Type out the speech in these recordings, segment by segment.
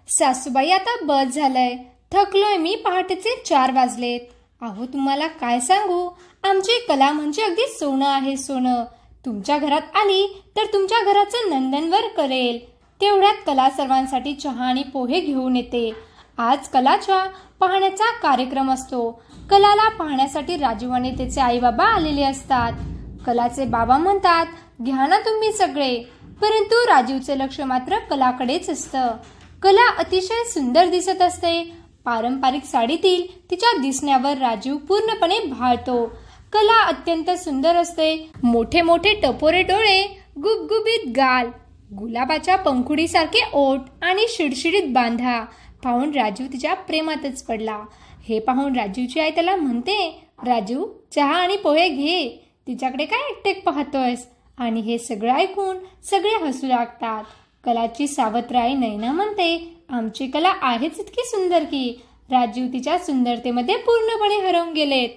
सासूबाई आता बस झालंय, थकलोय मी, पहाटेचे 4 वाजलेत. अहो तुम्हाला काय सांगू, आमची कला म्हणजे अगदी सोनं आहे सोनं. तुमच्या घरात आली तर तुमच्या घराचं नंदनवर करेल. तेवढ्यात कला सर्वांसाठी चहा आणि पोहे घेऊन येते. आज कलाच्या पाहण्याचा कार्यक्रम असतो. कलाला पाहण्यासाठी राजू आणि त्याचे आई बाबा आलेले असतात. कलाचे बाबा म्हणतात, घ्या ना तुम्ही सगळे, परंतु राजूचे लक्ष मात्र कलाकडेच असतं. कला अतिशय सुंदर दिसत असते. पारंपरिक साडीतील तिच्या दिसण्यावर राजू पूर्णपणे भाळतो. कला अत्यंत सुंदर असते. मोठे मोठे टपोरे डोळे, गुबगुबीत गाल, गुलाबाच्या पंखुडीसारखे ओठ आणि शिडशिडीत बांधा पाहून राजू तिच्या प्रेमातच पडला. हे पाहून राजूची आई त्याला म्हणते, राजू चहा आणि पोहे घे, तिच्याकडे काय एकटेक पाहतोयस. आणि हे सगळं ऐकून सगळे हसू लागतात. कलाची सावत्र आई नैना म्हणते, आमची कला आहेच इतकी सुंदर की राजू तिच्या सुंदरतेमध्ये पूर्णपणे हरवून गेलेत.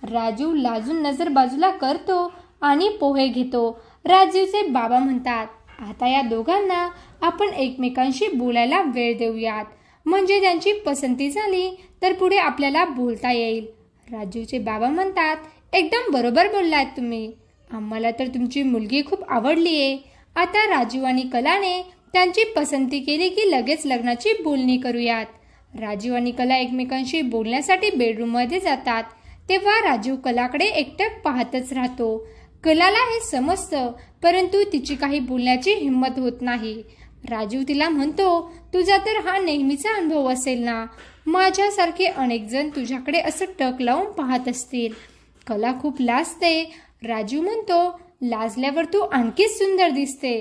राजू लाजून नजर बाजूला करतो आणि पोहे घेतो. राजूचे बाबा म्हणतात, आता या दोघांना आपण एकमेकांशी बोलायला वेळ देऊयात, म्हणजे त्यांची पसंती झाली तर पुढे आपल्याला बोलता येईल. राजूचे बाबा म्हणतात, एकदम बरोबर बोललात तुम्ही, आम्हाला तर तुमची मुलगी खूप आवडलीये. आता राजू आणि कलाने त्यांची पसंती केली की लगेच लग्नाची बोलणी करूयात. राजू आणि कला एकमेकांशी बोलण्यासाठी बेडरूममध्ये जातात. तेव्हा राजू कलाकडे एकटक पाहतच राहतो. कलाला हे समजतं, परंतु तिची काही बोलण्याची हिंमत होत नाही. राजू तिला म्हणतो, तुझा तर हा नेहमीचा अनुभव असेल ना, माझ्यासारखे अनेक जण तुझ्याकडे असं टक लावून पाहत असतील. कला खूप लाजते. राजू म्हणतो, लाजल्यावर तू आणखीच सुंदर दिसते.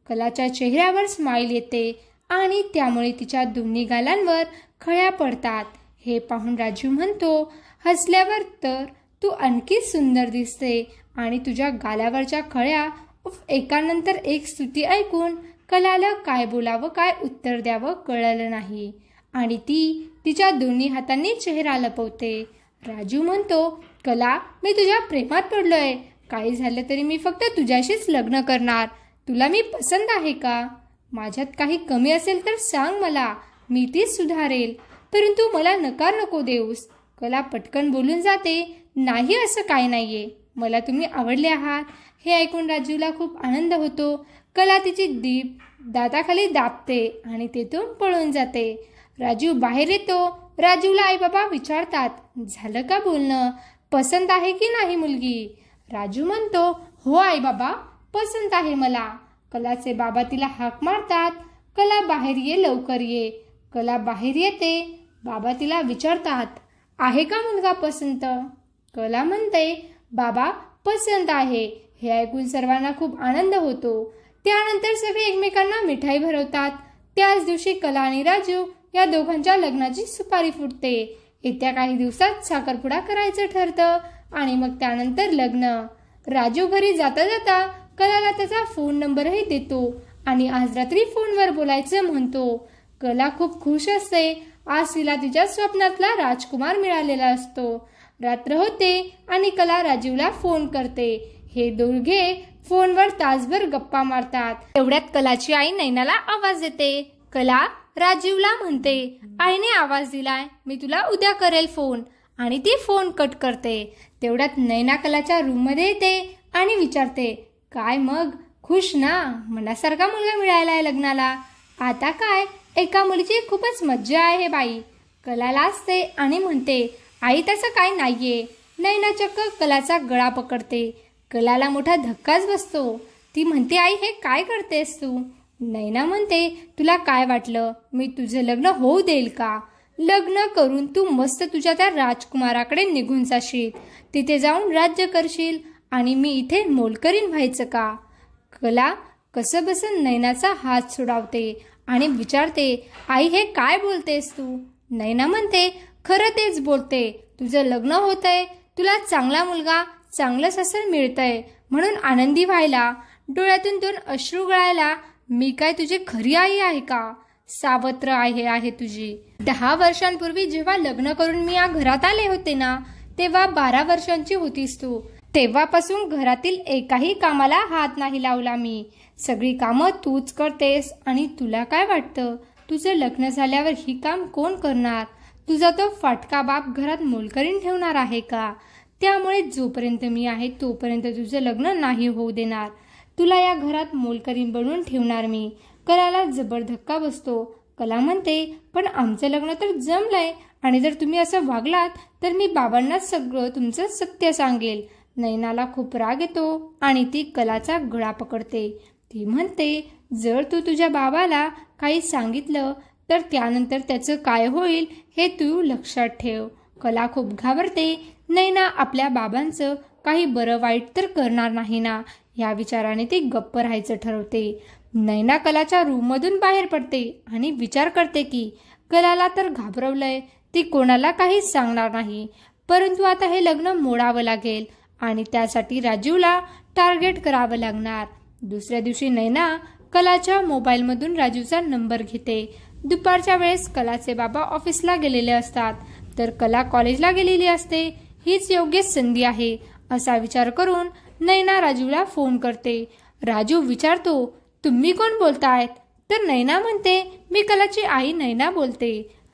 कलाच्या चेहऱ्यावर स्माईल येते आणि त्यामुळे तिच्या दोन्ही गालांवर खळ्या पडतात. हे पाहून राजू म्हणतो, हसल्यावर तर तू आणखीच सुंदर दिसते. आणि तुझ्या गालावरच्या खळ्या, एकानंतर एक स्तुती ऐकून कलाला काय बोलावं काय उत्तर द्यावं कळलं नाही आणि ती तिच्या दोन्ही हातांनी चेहरा लपवते. राजू म्हणतो, कला मी तुझ्या प्रेमात पडलोय. काही झालं तरी मी फक्त तुझ्याशीच लग्न करणार. तुला मी पसंत आहे का? माझ्यात काही कमी असेल तर सांग मला, मी ती सुधारेल, परंतु मला नकार नको देऊस. कला पटकन बोलून जाते, नाही असं काही नाहीये, मला तुम्ही आवडले आहात. हे ऐकून राजूला खूप आनंद होतो. कला तिची दीप दाताखाली दाबते आणि तेथून पळून जाते. राजू बाहेर येतो. राजूला आई बाबा विचारतात, झालं का बोलणं, पसंत आहे की नाही मुलगी? राजू म्हणतो, हो आई बाबा, पसंत आहे मला. कलाचे बाबा तिला हाक मारतात, कला बाहेर ये, लवकर ये. कला बाहेर येते. बाबा तिला विचारतात, आहे का मुलगा पसंत? कला म्हणते, बाबा पसंत आहे. हे ऐकून सर्वांना खूप आनंद होतो. त्यानंतर सगळे एकमेकांना मिठाई भरवतात. त्याच दिवशी कला आणि राजू या दोघांच्या लग्नाची सुपारी फुटते. येत्या काही दिवसात साखरपुडा करायचं ठरतं आणि मग त्यानंतर लग्न. राजू घरी जाता जाता कलाला त्याचा फोन नंबरही देतो आणि आज रात्री फोनवर बोलायचं म्हणतो. कला खूप खुश असते. आज तिला तिच्या स्वप्नातला राजकुमार मिळालेला असतो. रात्र होते आणि कला राजूला फोन करते. हे दोघे फोनवर तासभर गप्पा मारतात. तेवढ्यात कलाची आई नैनाला आवाज देते. कला राजूला म्हणते, आईने आवाज दिलाय, मी तुला उद्या करेल फोन. आणि ती फोन कट करते. तेवढ्यात नैना कलाच्या रूममध्ये येते आणि विचारते, काय मग, खुश ना? मनासारखा मुलगा मिळालाय लग्नाला. आता काय, एका मुलीची खूपच मज्जा आहे बाई. कला लाजते आणि म्हणते, आई तसं काय नाहीये. नैना चक्क कलाचा गळा पकडते. कलाला मोठा धक्काच बसतो. ती म्हणते, आई हे काय करतेस तू? नैना म्हणते, तुला काय वाटलं, मी तुझं लग्न होऊ देईल का? लग्न करून तू मस्त तुझ्या त्या राजकुमाराकडे निघून जाशील, तिथे जाऊन राज्य करशील आणि मी इथे मोलकरीण व्हायचं का? कला कसं बसन नैनाचा हात सोडावते आणि विचारते, आई हे काय बोलतेस तू? नैना म्हणते, खरं तेच बोलते. तुझं लग्न होतंय, तुला चांगला मुलगा, चांगलं सासर मिळतंय म्हणून आनंदी व्हायला, डोळ्यातून 2 अश्रू गळायला मी काय तुझी खरी आई आहे का? सावत्र आहे तुझी. 10 वर्षांपूर्वी जेव्हा लग्न करून मी या घरात आले होते ना, तेव्हा 12 वर्षांची होतीस तू. तेव्हापासून घरातील एकाही कामाला हात नाही लावला मी. सगळी कामं तूच करतेस आणि तुला काय वाटतं, तुझं लग्न झाल्यावर ही काम कोण करणार? तुझा तो फाटका बाप घरात मोलकरीण ठेवणार आहे का? त्यामुळे जोपर्यंत मी आहे तोपर्यंत तुझं लग्न नाही होऊ देणार. तुला या घरात मोलकरीण बनवून ठेवणार मी. कलाला जबर धक्का बसतो. कला म्हणते, पण आमचं लग्न तर जमलंय आणि जर तुम्ही असं वागलात तर मी बाबांना सगळं तुमचं सत्य सांगेल. नैनाला खूप राग येतो आणि ती कलाचा गळा पकडते. ती म्हणते, जर तू तुझ्या बाबाला काही सांगितलं तर त्यानंतर त्याचं काय होईल हे तू लक्षात ठेव. कला खूप घाबरते. नैना आपल्या बाबांचं काही बरं वाईट तर करणार नाही ना, या विचाराने ती गप्प राहायचं ठरवते. नैना कलाच्या रूममधून बाहेर पडते आणि विचार करते की कलाला तर घाबरवलंय, ती कोणाला काही सांगणार नाही. परंतु आता हे लग्न मोडावं लागेल आणि त्यासाठी राजूला टार्गेट करावं लागणार. दुसऱ्या दिवशी नैना कलाच्या मोबाईलमधून राजूचा नंबर घेते. दुपारच्या वेळेस कलाचे बाबा ऑफिसला गेलेले असतात तर कला कॉलेजला गेलेली असते. हीच योग्य संधी आहे असा विचार करून नैना राजूला फोन करते. राजू विचारतो, तुम्ही कोण बोलतायत? तर नैना म्हणते, मी कलाची आई नैना बोलते.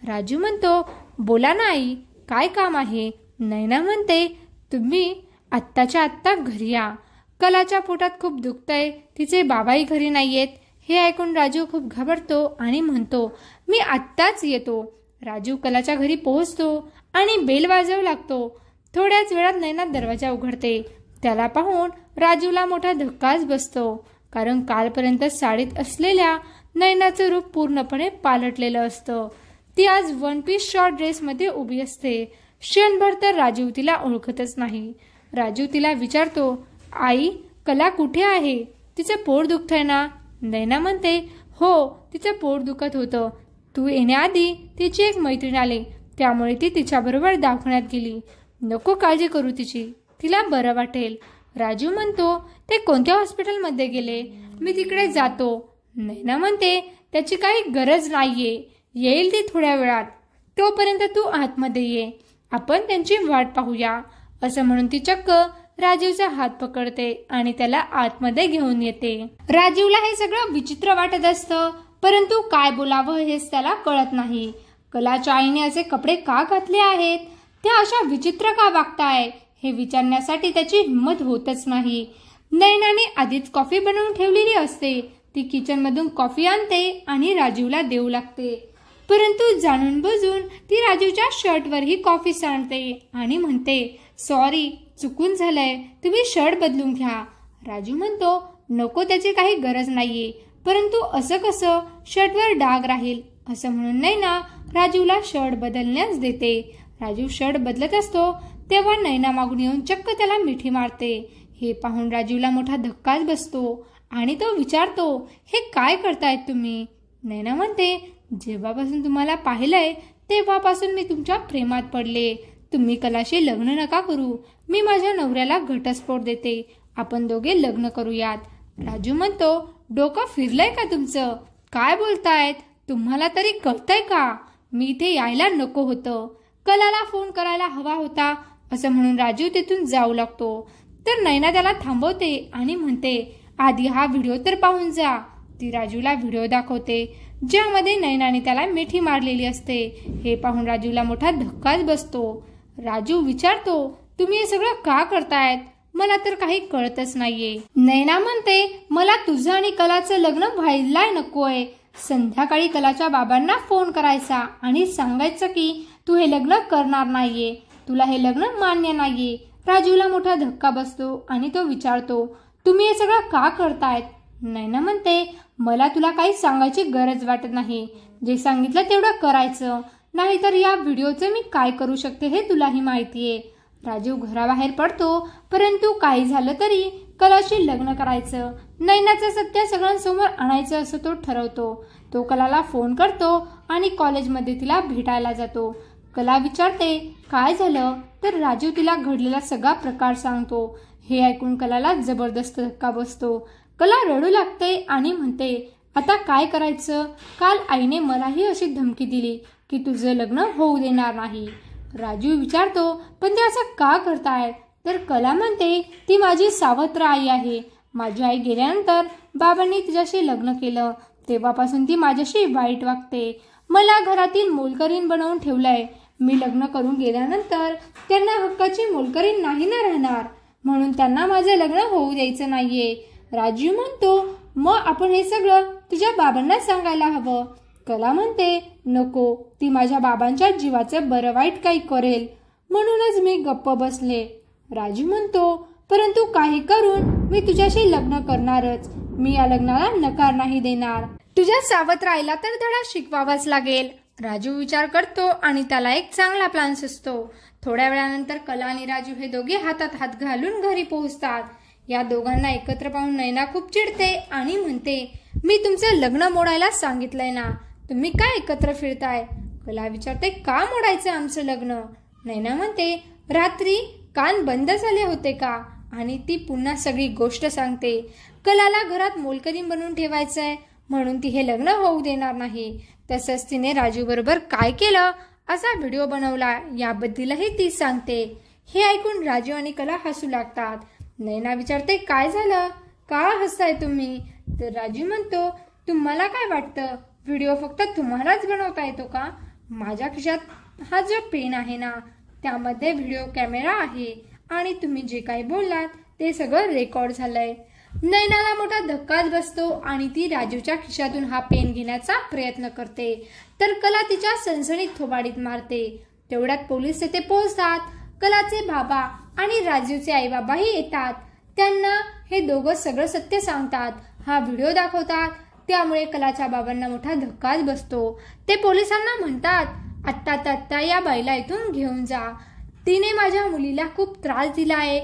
राजू म्हणतो, बोला ना आई, काय काम आहे? नैना म्हणते, तुम्ही आत्ताच्या आत्ता घरी या. कलाच्या पोटात खूप दुखतंय, तिचे बाबाही घरी नाहीयेत. हे ऐकून राजू खूप घाबरतो आणि म्हणतो, मी आत्ताच येतो. राजू कलाच्या घरी पोहोचतो आणि बेल वाजवू लागतो. थोड्याच वेळात नैना दरवाजा उघडते. त्याला पाहून राजूला मोठा धक्काच बसतो, कारण कालपर्यंत साडीत असलेल्या नैनाचं रूप पूर्णपणे पालटलेलं असतं. ती आज वन पीस शॉर्ट ड्रेसमध्ये उभी असते. क्षणभर तर राजू तिला ओळखतच नाही. राजू तिला विचारतो, आई, कला कुठे आहे? तिचं पोट दुखतंय ना? नैना म्हणते, हो, तिचं पोट दुखत होतं. तू येण्याआधी तिची एक मैत्रीण आली, त्यामुळे ती तिच्याबरोबर दवाखान्यात गेली. नको काळजी करू तिची, तिला बरं वाटेल. राजू म्हणतो, ते कोणत्या हॉस्पिटलमध्ये गेले? मी तिकडे जातो. नैना म्हणते, त्याची काही गरज नाहीये, येईल ती थोड्या वेळात. तोपर्यंत तू आतमध्ये ये, आपण त्यांची वाट पाहूया. असं म्हणून ती चक्क राजीवचा हात पकडते आणि त्याला आतमध्ये घेऊन येते. राजीवला हे सगळं विचित्र वाटत असतं, परंतु काय बोलावं हेच त्याला कळत नाही. कलाच्या आईने असे कपडे का घातले आहेत? त्या अशा विचित्र का वागताय हे विचारण्यासाठी त्याची हिंमत होतच नाही. नैनाने आधीच कॉफी बनवून ठेवलेली असते. ती किचनमधून कॉफी आणते आणि राजीवला देऊ लागते. परंतु जाणून बुजून ती राजीवच्या शर्टवरही कॉफी सांडते आणि म्हणते, सॉरी, चुकून झालंय, तुम्ही शर्ट बदलून घ्या. राजू म्हणतो, नको, त्याची काही गरज नाहीये. परंतु असं कसं शर्टवर डाग राहील? असं म्हणून नैना राजूला शर्ट बदलण्यास देते. राजू शर्ट बदलत असतो तेव्हा नैना मागून येऊन चक्क त्याला मिठी मारते. हे पाहून राजूला मोठा धक्काच बसतो आणि तो विचारतो, हे काय करतायत तुम्ही? नैना म्हणते, जेव्हापासून तुम्हाला पाहिलंय तेव्हापासून मी तुमच्या प्रेमात पडले. तुम्ही कलाशी लग्न नका करू. मी माझ्या नवऱ्याला घटस्फोट देते. आपण दोघे लग्न करूयात. राजू म्हणतो, डोकं फिरलंय का तुमचं? काय बोलतायत? तुम्हाला तरी कळतंय का? मी इथे यायला नको होतं. कलाला फोन करायला हवा होता. असं म्हणून राजू तिथून जाऊ लागतो. तर नैना त्याला थांबवते आणि म्हणते, आधी हा व्हिडिओ तर पाहून जा. ती राजूला व्हिडिओ दाखवते ज्यामध्ये नैनाने त्याला मिठी मारलेली असते. हे पाहून राजूला मोठा धक्काच बसतो. राजू विचारतो, तुम्ही हे सगळं का करतायत? मला तर काही कळतच नाहीये. नैना म्हणते, मला तुझं आणि कलाचं लग्न व्हायला नकोय. संध्याकाळी कलाच्या बाबांना फोन करायचा आणि सांगायचं की तू हे लग्न करणार नाहीये, तुला हे लग्न मान्य नाहीये. राजूला मोठा धक्का बसतो आणि तो विचारतो, तुम्ही हे सगळं का करतायत? नैना म्हणते, मला तुला काही सांगायची गरज वाटत नाही. जे सांगितलं तेवढं करायचं, नाहीतर या व्हिडिओचं मी काय करू शकते हे तुलाही माहितीये. राजू घराबाहेर पडतो, परंतु काही झालं तरी कलाशी लग्न करायचं, नैनाचं सत्य सगळ्यांसमोर आणायचं असं तो ठरवतो. तो कलाला फोन करतो आणि कॉलेजमध्ये तिला भेटायला जातो. कला विचारते, काय झालं? तर राजू तिला घडलेला सगळा प्रकार सांगतो. हे ऐकून कलाला जबरदस्त धक्का बसतो. कला रडू लागते आणि म्हणते, आता काय करायचं? काल आईने मलाही अशी धमकी दिली की तुझं लग्न होऊ देणार नाही. राजू विचारतो, पण ते असं का करताय? तर कला म्हणते, ती माझी सावत्र आई आहे. माझी आई गेल्यानंतर बाबांनी तिच्याशी लग्न केलं. तेव्हापासून ती माझ्याशी वाईट वागते. मला घरातील मोलकरीण बनवून ठेवलंय. मी लग्न करून गेल्यानंतर त्यांना हक्काची मोलकरीण नाही ना राहणार, म्हणून त्यांना माझं लग्न होऊ द्यायचं नाहीये. राजू म्हणतो, मग आपण हे सगळं तुझ्या बाबांना सांगायला हवं. कला म्हणते, नको, ती माझ्या बाबांच्या जीवाचं बरं वाईट काही करेल, म्हणूनच मी गप्प बसले. राजू म्हणतो, परंतु काही करून मी तुझ्याशी लग्न करणारच. मी या लग्नाला नकार नाही देणार. तुझ्या सावध राहिला तर धडा शिकवावाच लागेल. राजू विचार करतो आणि त्याला एक चांगला प्लॅन सुचतो. थोड्या वेळानंतर कला आणि राजू हे दोघे हातात हात घालून घरी पोहोचतात. या दोघांना एकत्र पाहून नैना खूप चिडते आणि म्हणते, मी तुमचं लग्न मोडायला सांगितलंय ना, तुम्ही काय एकत्र फिरताय? कला विचारते, का मोडायचं आमचं लग्न? नैना म्हणते, रात्री कान बंद झाले होते का? आणि ती पुन्हा सगळी गोष्ट सांगते. कलाला घरात मोलकरीण बनवून ठेवायचंय, म्हणून ती हे लग्न होऊ देणार नाही. तसंच तिने राजू बरोबर काय केलं असा व्हिडिओ बनवला याबद्दलही ती सांगते. हे ऐकून राजू आणि कला हसू लागतात. नैना विचारते, काय झालं, का हसताय तुम्ही? तर राजू म्हणतो, तुम्हाला काय वाटतं, व्हिडिओ फक्त तुम्हालाच बनवता येतो का? माझ्या खिशात हा जो पेन आहे ना, त्यामध्ये व्हिडिओ कॅमेरा आहे आणि तुम्ही जे काही बोललात ते सगळं रेकॉर्ड झालंय. नैनाला मोठा धक्काच बसतो आणि ती राजूच्या खिशातून हा पेन घेण्याचा प्रयत्न करते, तर कला तिच्या सणसणीत थोबाडीत मारते. तेवढ्यात पोलीस तेथे पोहोचतात. कलाचे बाबा आणि राजूचे आई बाबाही येतात. त्यांना हे दोघं सगळं सत्य सांगतात, हा व्हिडिओ दाखवतात. त्यामुळे कलाच्या बाबांना मोठा धक्काच बसतो. ते पोलिसांना म्हणतात, आत्ता या बाईला इथून घेऊन जा, तिने माझ्या मुलीला खूप त्रास दिला आहे.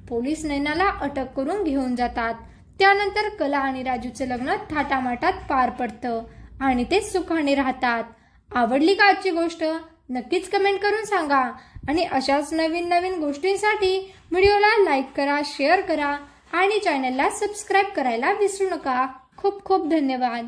पोलीस नैनाला अटक करून घेऊन जातात. त्यानंतर कला आणि राजूचं लग्न थाटामाटात पार पडतं आणि ते सुखाने राहतात. आवडली का आजची गोष्ट? नक्कीच कमेंट करून सांगा आणि अशाच नवीन गोष्टींसाठी व्हिडिओला लाईक करा, शेअर करा आणि चॅनलला सबस्क्राईब करायला विसरू नका. खूप खूप धन्यवाद.